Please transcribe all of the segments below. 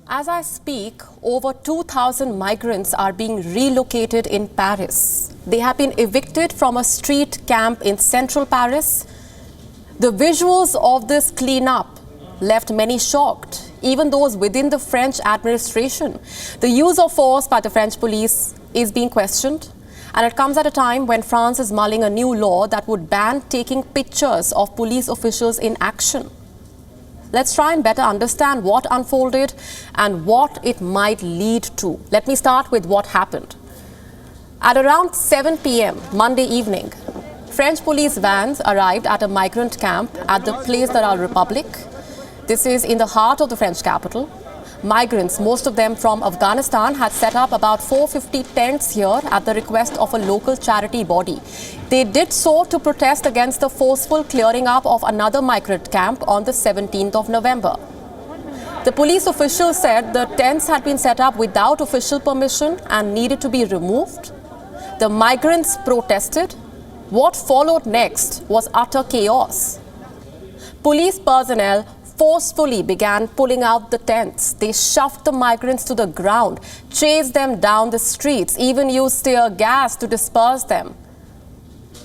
As I speak, over 2,000 migrants are being relocated in Paris. They have been evicted from a street camp in central Paris. The visuals of this cleanup left many shocked, even those within the French administration. The use of force by the French police is being questioned, and it comes at a time when France is mulling a new law that would ban taking pictures of police officials in action. Let's try and better understand what unfolded and what it might lead to. Let me start with what happened. At around 7 p.m. Monday evening, French police vans arrived at a migrant camp at the Place de la République. This is in the heart of the French capital. Migrants, most of them from Afghanistan, had set up about 450 tents here at the request of a local charity body. They did so to protest against the forceful clearing up of another migrant camp on the 17th of November. The police officials said the tents had been set up without official permission and needed to be removed. The migrants protested. What followed next was utter chaos. Police personnel forcefully began pulling out the tents. They shoved the migrants to the ground, chased them down the streets, even used tear gas to disperse them.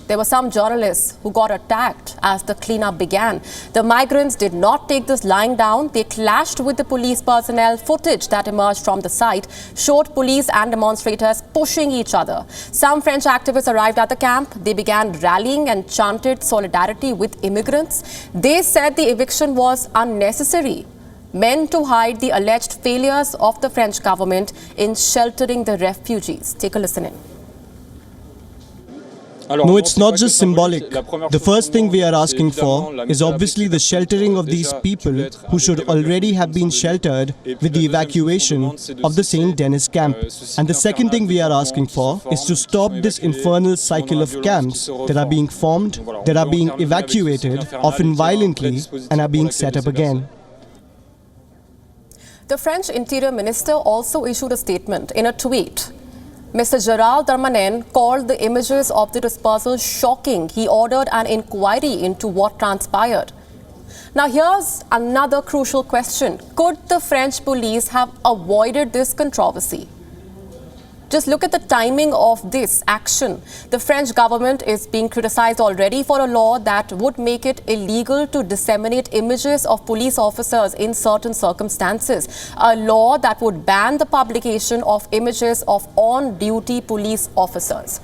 There were some journalists who got attacked as the cleanup began. The migrants did not take this lying down. They clashed with the police personnel. Footage that emerged from the site showed police and demonstrators pushing each other. Some French activists arrived at the camp. They began rallying and chanted solidarity with immigrants. They said the eviction was unnecessary, meant to hide the alleged failures of the French government in sheltering the refugees. Take a listen in. No, it's not just symbolic. The first thing we are asking for is obviously the sheltering of these people who should already have been sheltered with the evacuation of the St. Denis camp. And the second thing we are asking for is to stop this infernal cycle of camps that are being formed, that are being evacuated, often violently, and are being set up again. The French Interior Minister also issued a statement in a tweet. Mr. Gérald Darmanin called the images of the dispersal shocking. He ordered an inquiry into what transpired. Now here's another crucial question. Could the French police have avoided this controversy? Just look at the timing of this action. The French government is being criticized already for a law that would make it illegal to disseminate images of police officers in certain circumstances. A law that would ban the publication of images of on-duty police officers.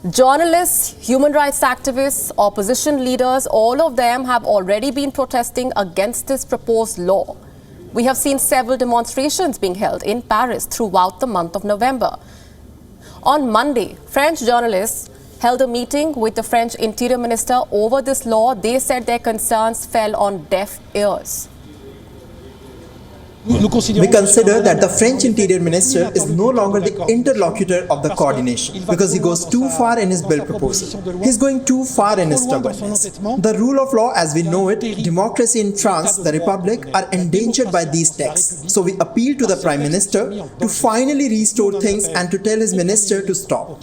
Journalists, human rights activists, opposition leaders, all of them have already been protesting against this proposed law. We have seen several demonstrations being held in Paris throughout the month of November. On Monday, French journalists held a meeting with the French Interior Minister over this law. They said their concerns fell on deaf ears. We consider that the French Interior Minister is no longer the interlocutor of the coordination because he goes too far in his bill proposal. He's going too far in his stubbornness. The rule of law as we know it, democracy in France, the Republic, are endangered by these texts. So we appeal to the Prime Minister to finally restore things and to tell his minister to stop.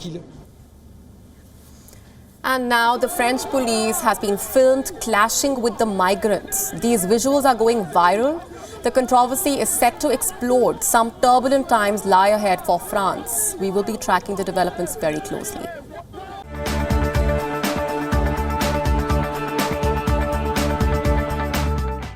And now the French police has been filmed clashing with the migrants. These visuals are going viral. The controversy is set to explode. Some turbulent times lie ahead for France. We will be tracking the developments very closely.